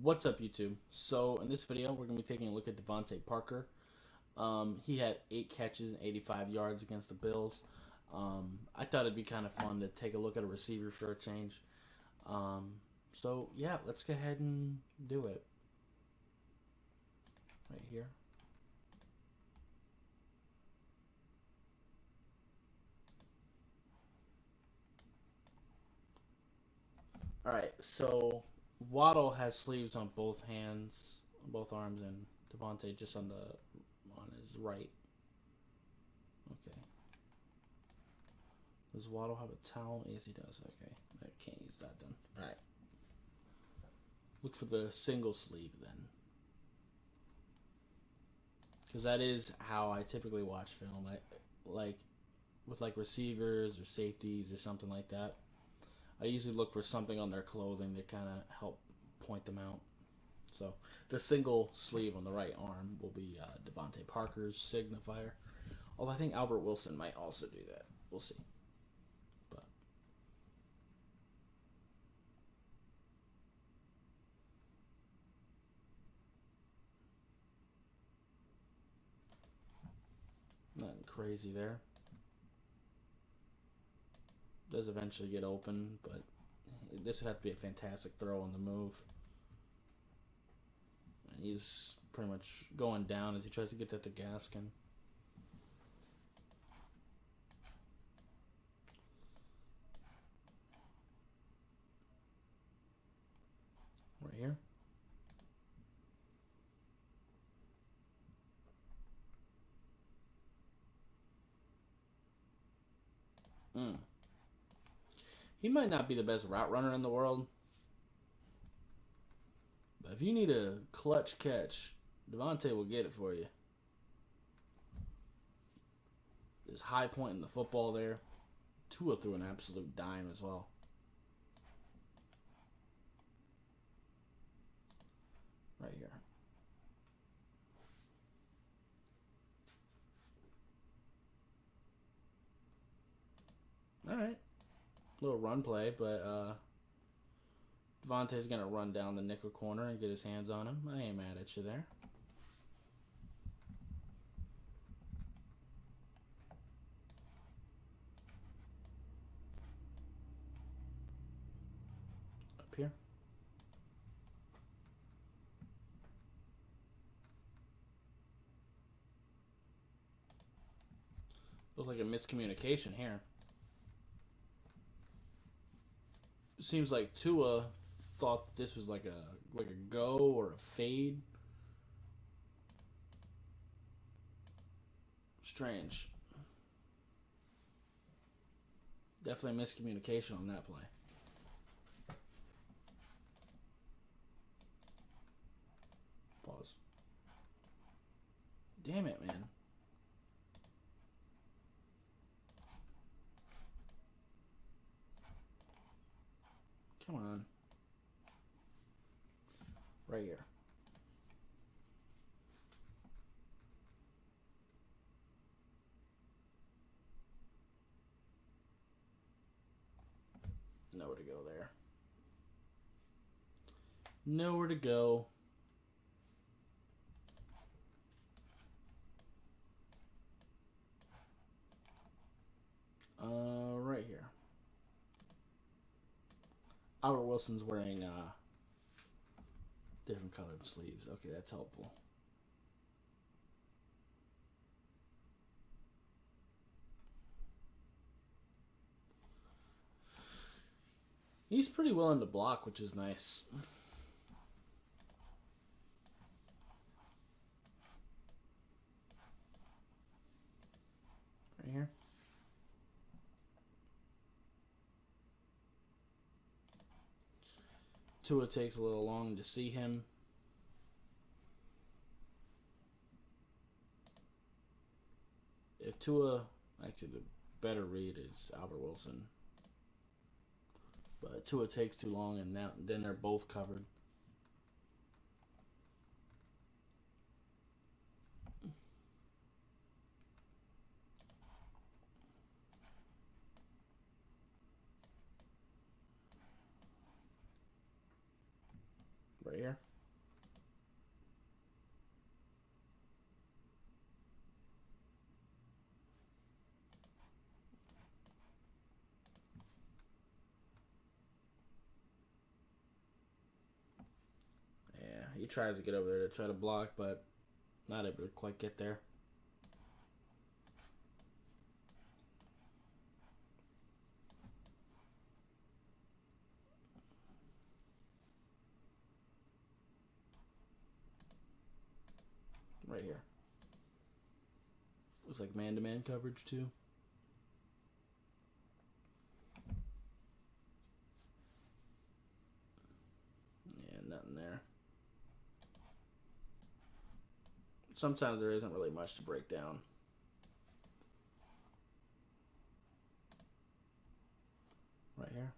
What's up, YouTube? So in this video, we're gonna be taking a look at DeVante Parker. He had 8 catches and 85 yards against the Bills. I thought it'd be kind of fun to take a look at a receiver for a change. So yeah, let's go ahead and do it. Right here. All right, so Waddle has sleeves on both hands, both arms, and DeVante just on his right. Okay. Does Waddle have a towel? Yes, he does. Okay, I can't use that then. All right. Look for the single sleeve then, because that is how I typically watch film. Like with receivers or safeties or something like that. I usually look for something on their clothing to kind of help point them out. So the single sleeve on the right arm will be DeVante Parker's signifier. Although I think Albert Wilson might also do that. We'll see. But nothing crazy there. Does eventually get open, but this would have to be a fantastic throw on the move. And he's pretty much going down as he tries to get that to Gaskin. Right here. He might not be the best route runner in the world, but if you need a clutch catch, DeVante will get it for you. There's high point in the football there. Tua threw an absolute dime as well. Right here. All right. Little run play, but DeVante's going to run down the nickel corner and get his hands on him. I ain't mad at you there. Up here. Looks like a miscommunication here. Seems like Tua thought this was like a go or a fade. Strange. Definitely miscommunication on that play. Pause. Damn it, man. Come on. Right here. Nowhere to go there. Nowhere to go. Right here. Albert Wilson's wearing different colored sleeves. Okay, that's helpful. He's pretty willing to block, which is nice. Right here. Tua takes a little long to see him. If Tua, actually the better read is Albert Wilson. But Tua takes too long, and then they're both covered. Right here. tries to get over there to try to block, but not able to quite get there. Right here. Looks like man-to-man coverage too. Yeah, nothing there. Sometimes there isn't really much to break down. Right here.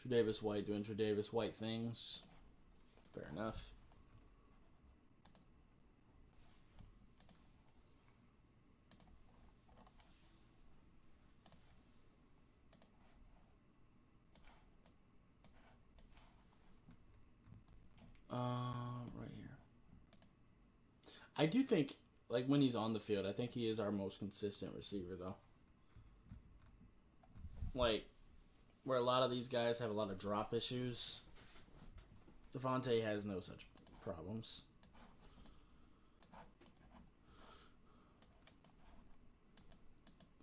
Tre'Davious White doing Tre'Davious White things. Fair enough. Right here. I do think, like, when he's on the field, I think he is our most consistent receiver, though. Like, where a lot of these guys have a lot of drop issues, DeVante has no such problems.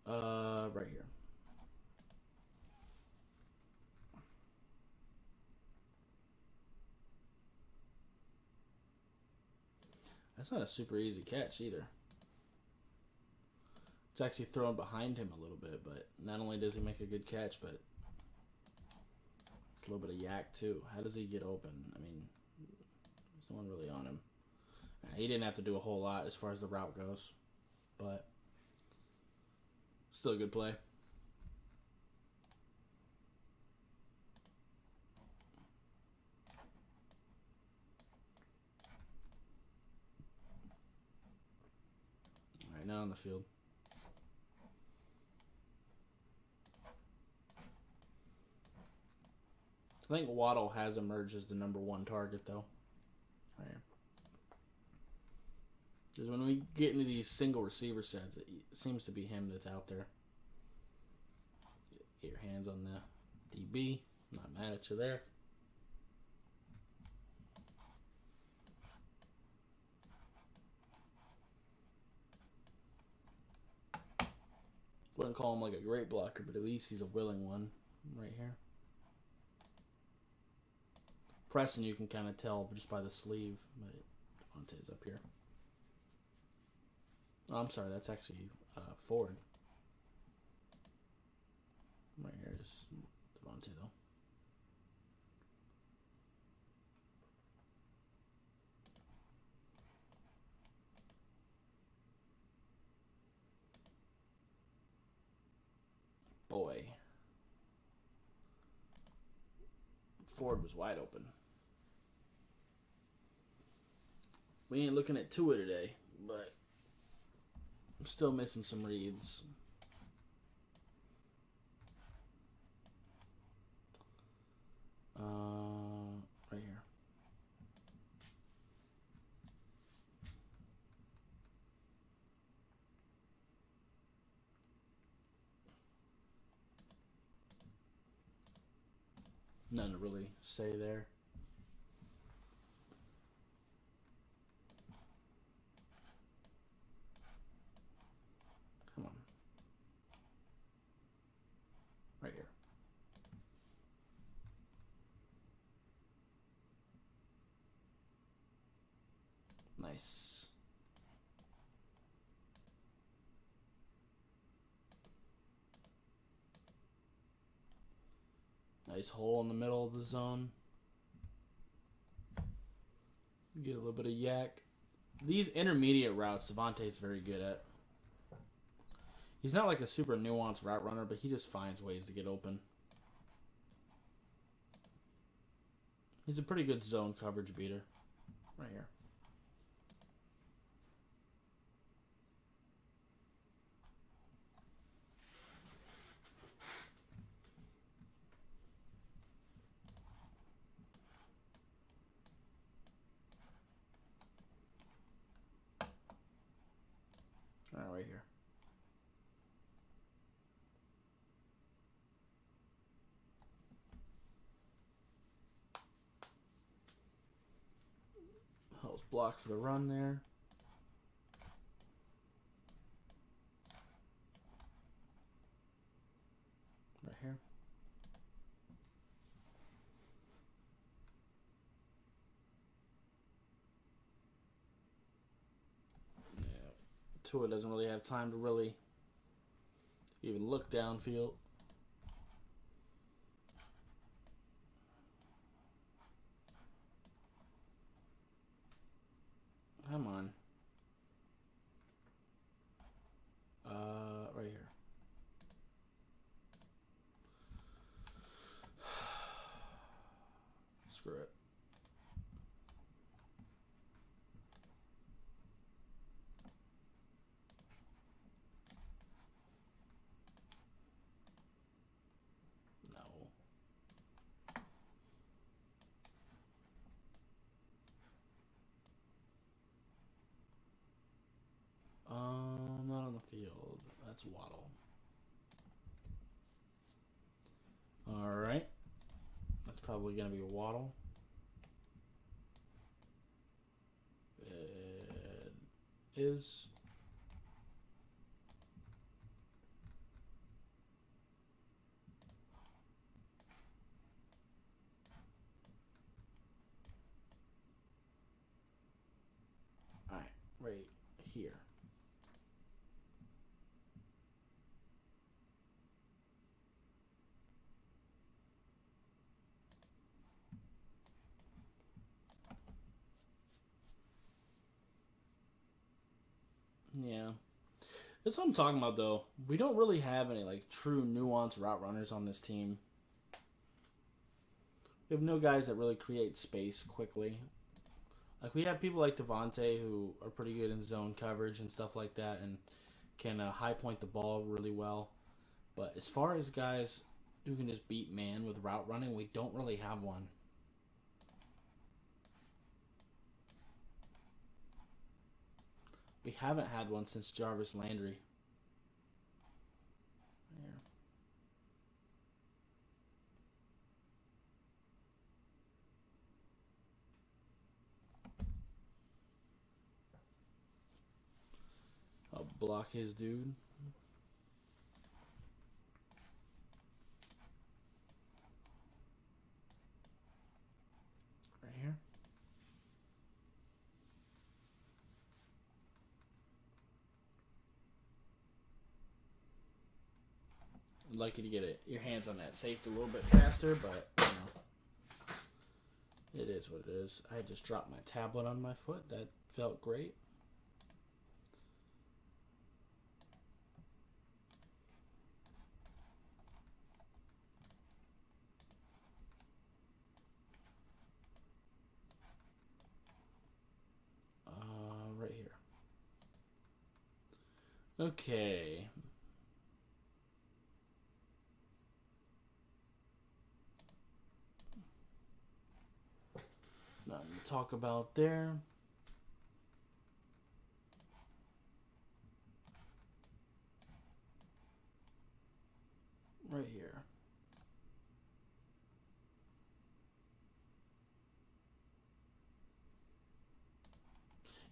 Right here. That's not a super easy catch either. It's actually thrown behind him a little bit, but not only does he make a good catch, but it's a little bit of yak too. How does he get open? I mean, there's no one really on him. He didn't have to do a whole lot as far as the route goes, but still a good play. All right, now on the field. I think Waddle has emerged as the number one target, though. Right. Because when we get into these single receiver sets, it seems to be him that's out there. Get your hands on the DB. Not mad at you there. Wouldn't call him like a great blocker, but at least he's a willing one right here. Preston, you can kind of tell just by the sleeve, but DeVante's up here. Oh, I'm sorry, that's actually Ford. Right here is DeVante, though. Boy. Ford was wide open. We ain't looking at Tua today, but I'm still missing some reads. Right here. Nothing to really say there. Come on. Right here. Nice. Nice hole in the middle of the zone. Get a little bit of yak. These intermediate routes, DeVante's very good at. He's not like a super nuanced route runner, but he just finds ways to get open. He's a pretty good zone coverage beater. Right here. Right here. Almost blocked for the run there. Right here. Yeah. Tua doesn't really have time to really even look downfield. Come on. Right here. Screw it. No. Not on the field. That's Waddle. All right. That's probably going to be a Waddle. It is. All right. Right here. Yeah. That's what I'm talking about, though. We don't really have any like true nuanced route runners on this team. We have no guys that really create space quickly. Like we have people like DeVante who are pretty good in zone coverage and stuff like that, and can high point the ball really well. But as far as guys who can just beat man with route running, we don't really have one. We haven't had one since Jarvis Landry. There. I'll block his dude. Right here. I'd like you to get your hands on that safety a little bit faster, but you know, it is what it is. I just dropped my tablet on my foot. That felt great. Right here. Okay. Nothing to talk about there. Right here.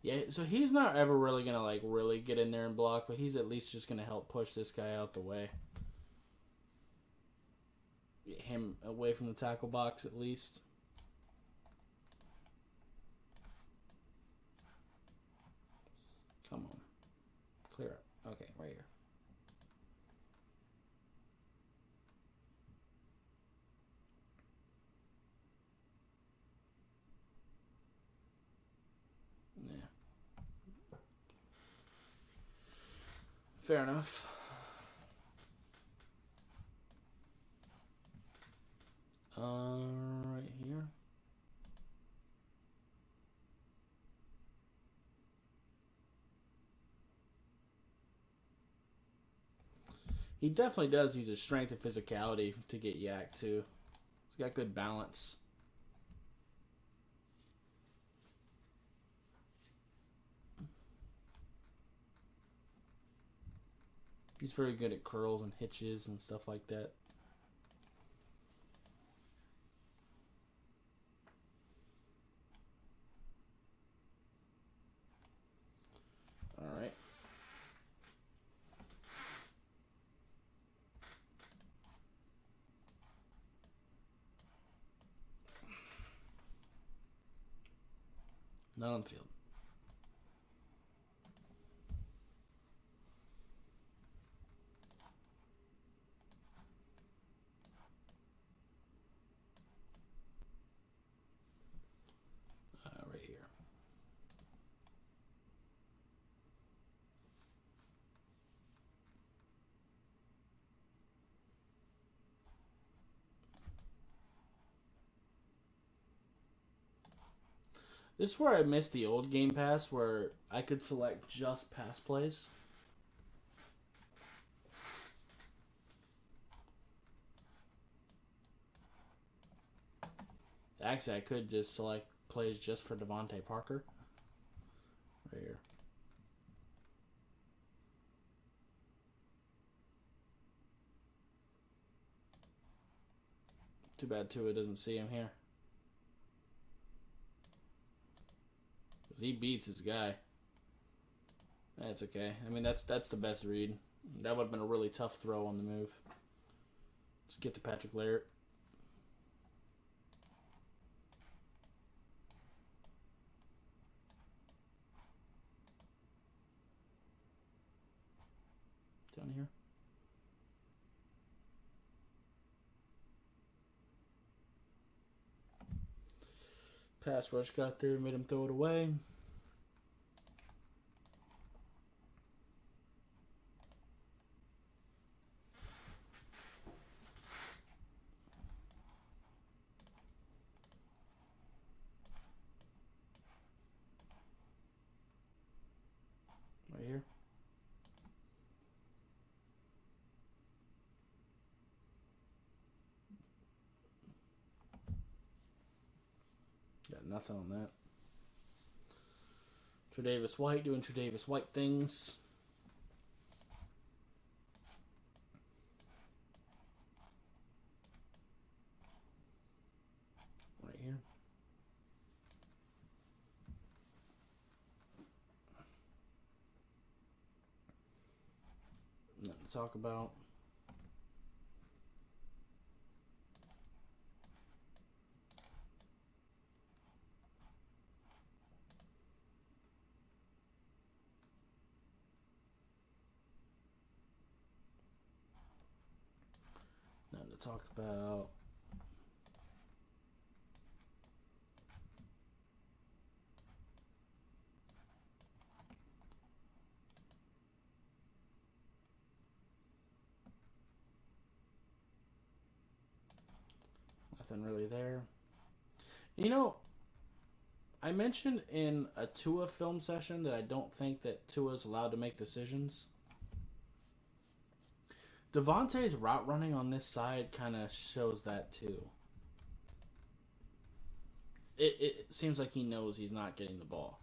Yeah, so he's not ever really gonna like really get in there and block, but he's at least just gonna help push this guy out the way. Get him away from the tackle box at least. Come on. Clear up. Okay, right here. Yeah. Fair enough. Right here. He definitely does use his strength and physicality to get yak too. He's got good balance. He's very good at curls and hitches and stuff like that. Not on the field. Right here. This is where I missed the old Game Pass, where I could select just pass plays. Actually, I could just select plays just for DeVante Parker. Right here. Too bad Tua doesn't see him here. Because he beats his guy. That's okay. I mean, that's the best read. That would have been a really tough throw on the move. Just get to Patrick Laird. Down here. Pass rush got there, made him throw it away. Right here. Got nothing on that. Tre'Davious White doing Tre'Davious White things. Right here. Nothing to talk about. Nothing to talk about. Nothing really there. You know, I mentioned in a Tua film session that I don't think that Tua's allowed to make decisions. DeVante's route running on this side kind of shows that too. It seems like he knows he's not getting the ball.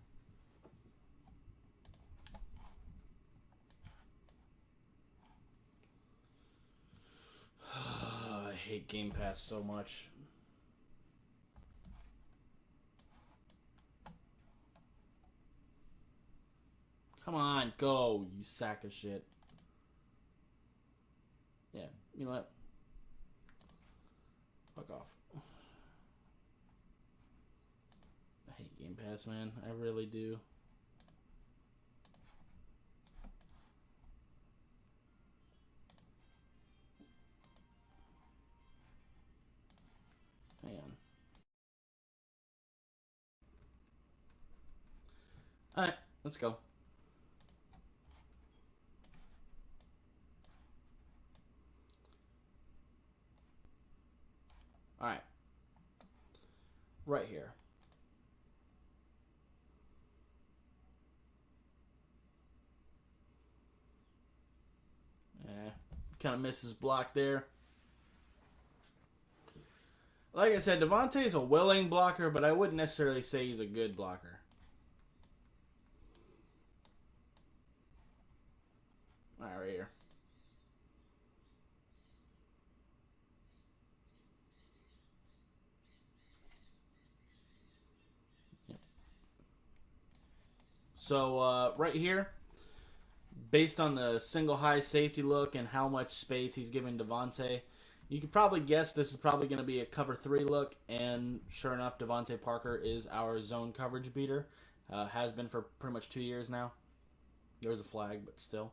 I hate Game Pass so much. Come on, go, you sack of shit. Yeah, you know what? Fuck off. I hate Game Pass, man. I really do. Hang on. Alright, let's go. Alright. Right here. Kind of misses block there. Like I said, DeVante is a willing blocker, but I wouldn't necessarily say he's a good blocker. All right, right here. Yep. So, right here, based on the single high safety look and how much space he's giving DeVante, you could probably guess this is probably going to be a cover 3 look, and sure enough, DeVante Parker is our zone coverage beater. Has been for pretty much 2 years now. There's a flag, but still.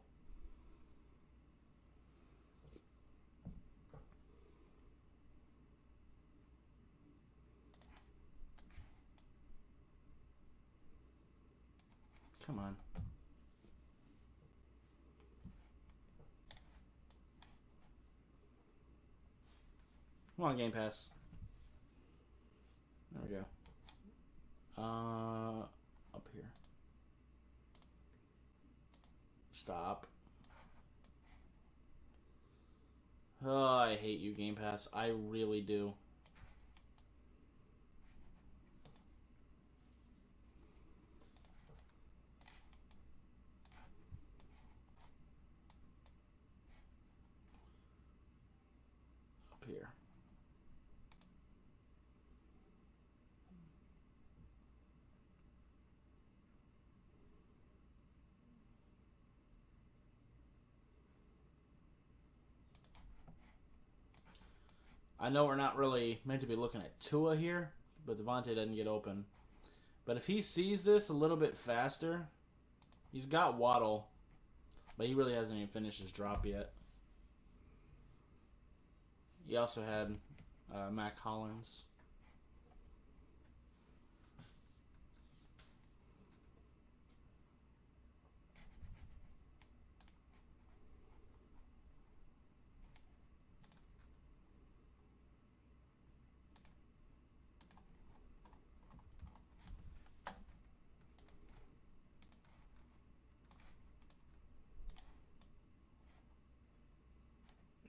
Come on. Come on, Game Pass. There we go. Up here. Stop. Oh, I hate you, Game Pass. I really do. Up here. I know we're not really meant to be looking at Tua here, but DeVante doesn't get open. But if he sees this a little bit faster, he's got Waddle, but he really hasn't even finished his drop yet. He also had Mac Hollins.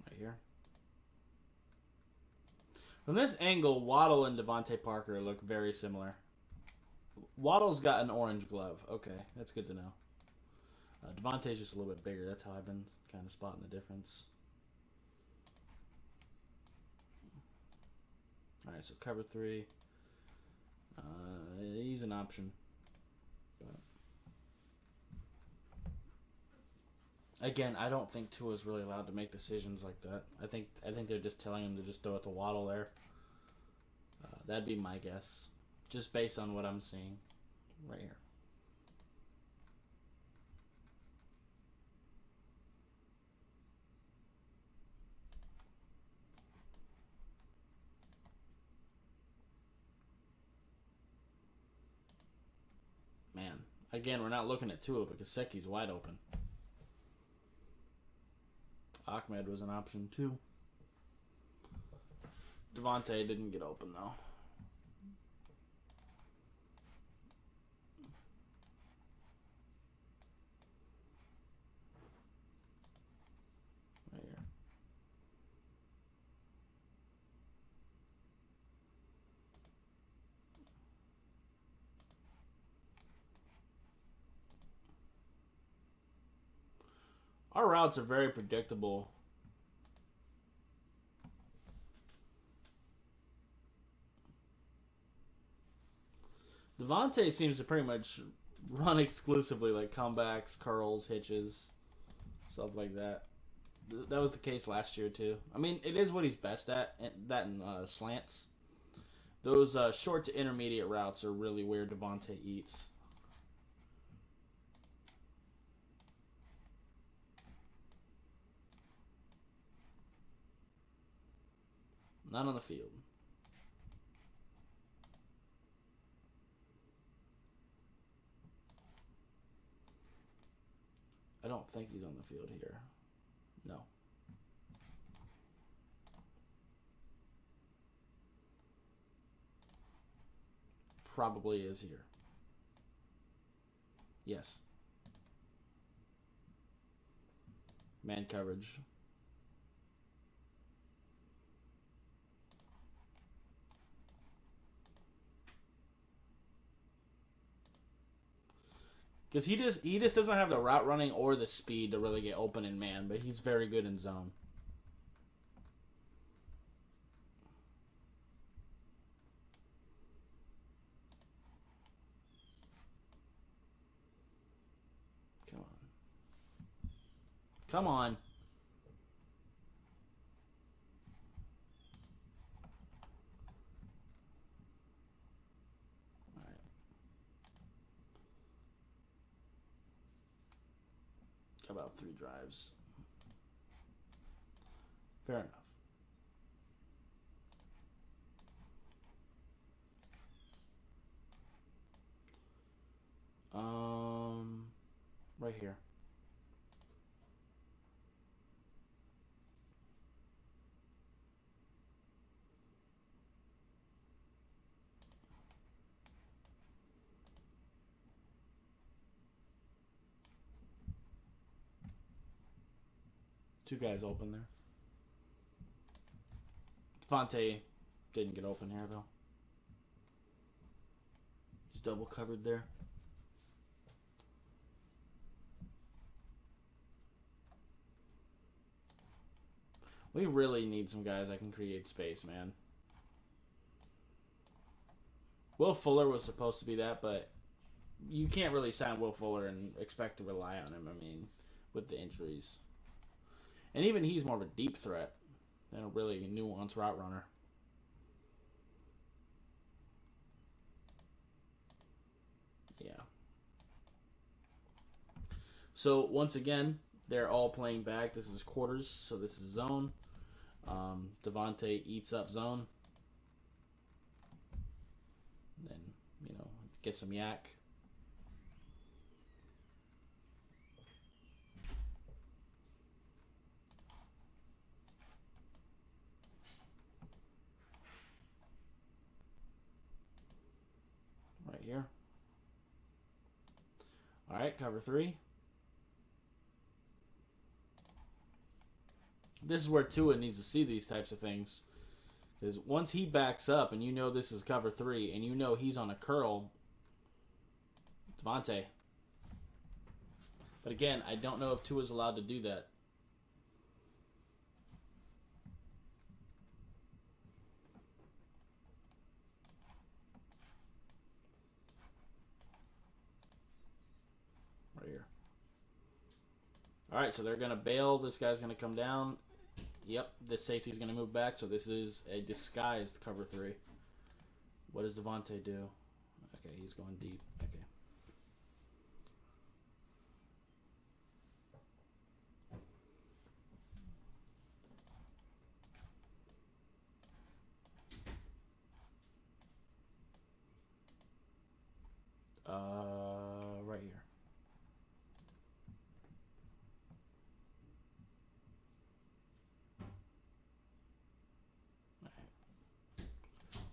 Right here. From this angle, Waddle and DeVante Parker look very similar. Waddle's got an orange glove. Okay, that's good to know. DeVante's just a little bit bigger. That's how I've been kind of spotting the difference. All right, so cover 3. He's an option. But again, I don't think Tua's really allowed to make decisions like that. I think they're just telling him to just throw it to Waddle there. That'd be my guess, just based on what I'm seeing right here. Man, again, we're not looking at Tua because Gesicki's wide open. Ahmed was an option too. DeVante didn't get open though. Right here. Our routes are very predictable. DeVante seems to pretty much run exclusively like comebacks, curls, hitches, stuff like that. That was the case last year too. I mean, it is what he's best at. That and slants. Those short to intermediate routes are really where DeVante eats. Not on the field. I don't think he's on the field here. No. Probably is here. Yes. Man coverage. Because he just doesn't have the route running or the speed to really get open in man, but he's very good in zone. Come on. Come on. About 3 drives. Fair enough. Right here. Two guys open there. DeVante didn't get open here, though. He's double covered there. We really need some guys that can create space, man. Will Fuller was supposed to be that, but you can't really sign Will Fuller and expect to rely on him, I mean, with the injuries. And even he's more of a deep threat than a really nuanced route runner. Yeah. So, once again, they're all playing back. This is quarters, so this is zone. DeVante eats up zone. Then, get some yak. Right here. All right, cover 3. This is where Tua needs to see these types of things. Because once he backs up and this is cover 3 and he's on a curl, DeVante. But again, I don't know if Tua's allowed to do that. Right here. All right, so they're going to bail. This guy's going to come down. Yep, this safety's going to move back, so this is a disguised cover 3. What does DeVante do? Okay, he's going deep. Okay. Right here.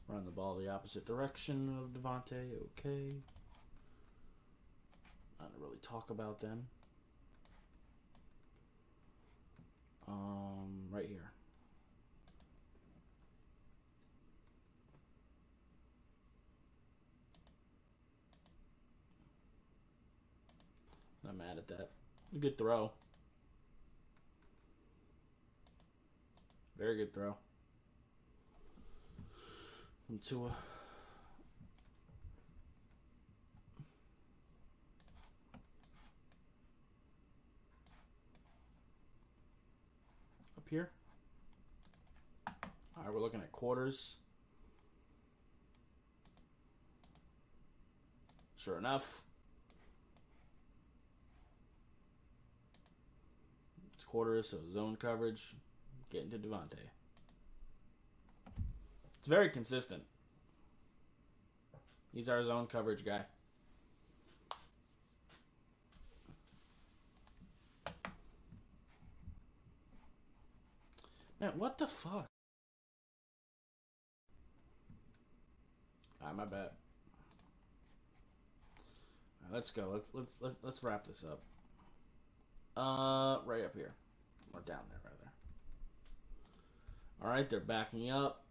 Run the ball the opposite direction of DeVante. Okay. Not to really talk about them. Right here. Not mad at that. A good throw. Very good throw. From Tua. Up here. All right, we're looking at quarters. Sure enough. It's quarters, so zone coverage. Getting to DeVante. It's very consistent. He's our zone coverage guy. Man, what the fuck? My bad. Right, let's go. Let's wrap this up. Right up here, or down there rather. All right, they're backing up.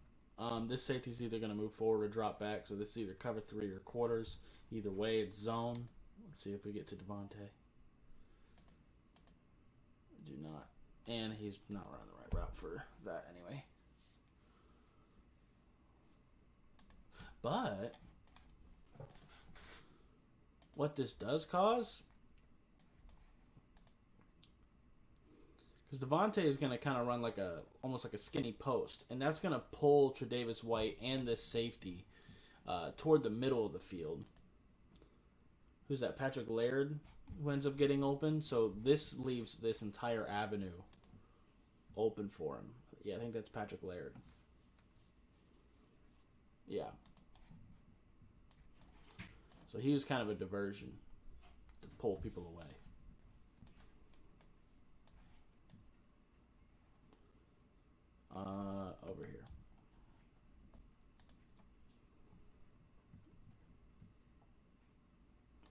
This safety's either going to move forward or drop back, so this is either cover 3 or quarters. Either way, it's zone. Let's see if we get to DeVante. Do not. And he's not running the right route for that anyway. But what this does cause, because DeVante is going to kind of run almost like a skinny post, and that's going to pull Tre'Davious White and this safety toward the middle of the field. Who's that? Patrick Laird? who ends up getting open. So this leaves this entire avenue open for him. Yeah, I think that's Patrick Laird. Yeah. So he was kind of a diversion to pull people away. Over here.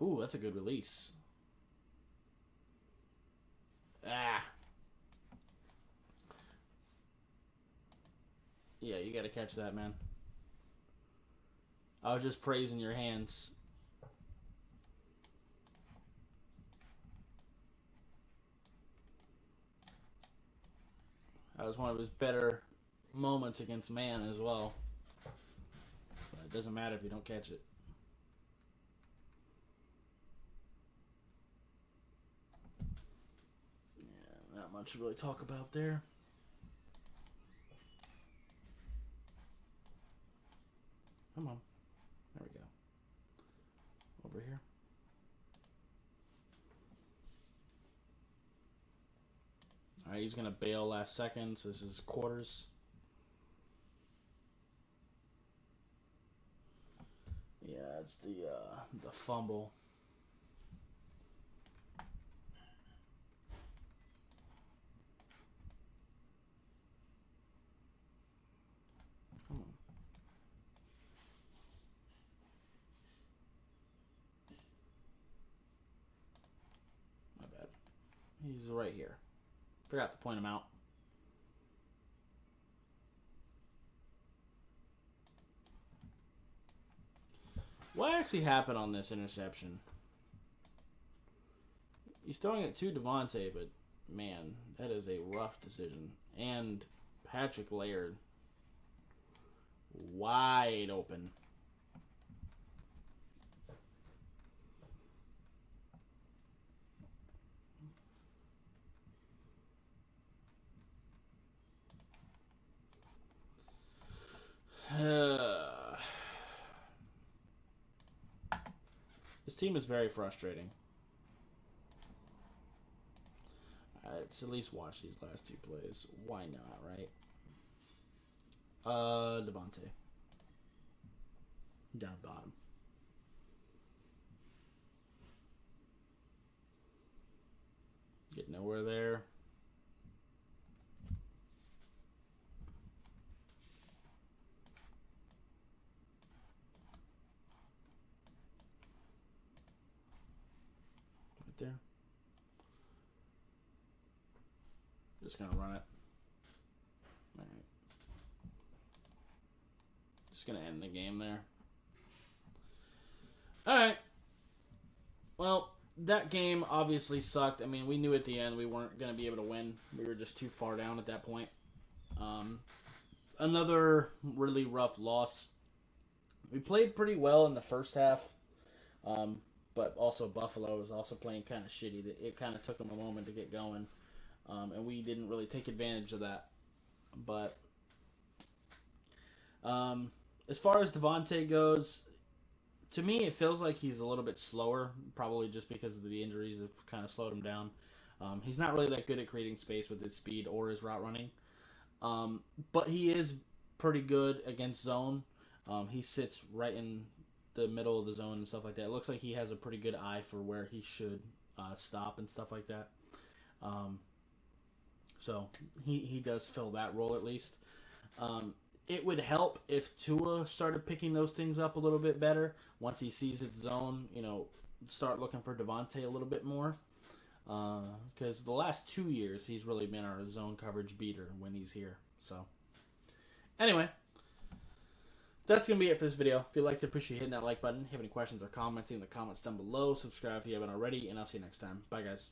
Ooh, that's a good release. Ah. Yeah, you gotta catch that, man. I was just praising your hands. That was one of his better moments against man as well. But it doesn't matter if you don't catch it. Yeah, not much to really talk about there. Come on. There we go. Over here. Alright, he's going to bail last second, so this is quarters. Yeah, it's the fumble. Come on. My bad. He's right here. Forgot to point him out. What actually happened on this interception? He's throwing it to DeVante, but man, that is a rough decision. And Patrick Laird, wide open. This team is very frustrating. Let's at least watch these last two plays. Why not, right? DeVante. Down bottom. Get nowhere there. Right there. Just gonna run it. Alright. Just gonna end the game there. Alright. Well, that game obviously sucked. I mean, we knew at the end we weren't going to be able to win. We were just too far down at that point. Another really rough loss. We played pretty well in the first half, but also Buffalo was also playing kind of shitty. It kind of took them a moment to get going, and we didn't really take advantage of that. But as far as DeVante goes, to me, it feels like he's a little bit slower, probably just because of the injuries have kind of slowed him down. He's not really that good at creating space with his speed or his route running. But he is pretty good against zone. He sits right in the middle of the zone and stuff like that. It looks like he has a pretty good eye for where he should stop and stuff like that. So he does fill that role at least. It would help if Tua started picking those things up a little bit better. Once he sees its zone, start looking for DeVante a little bit more. Because the last 2 years, he's really been our zone coverage beater when he's here. So, anyway, that's going to be it for this video. If you liked it, appreciate hitting that like button. If you have any questions or comments in the comments down below. Subscribe if you haven't already, and I'll see you next time. Bye, guys.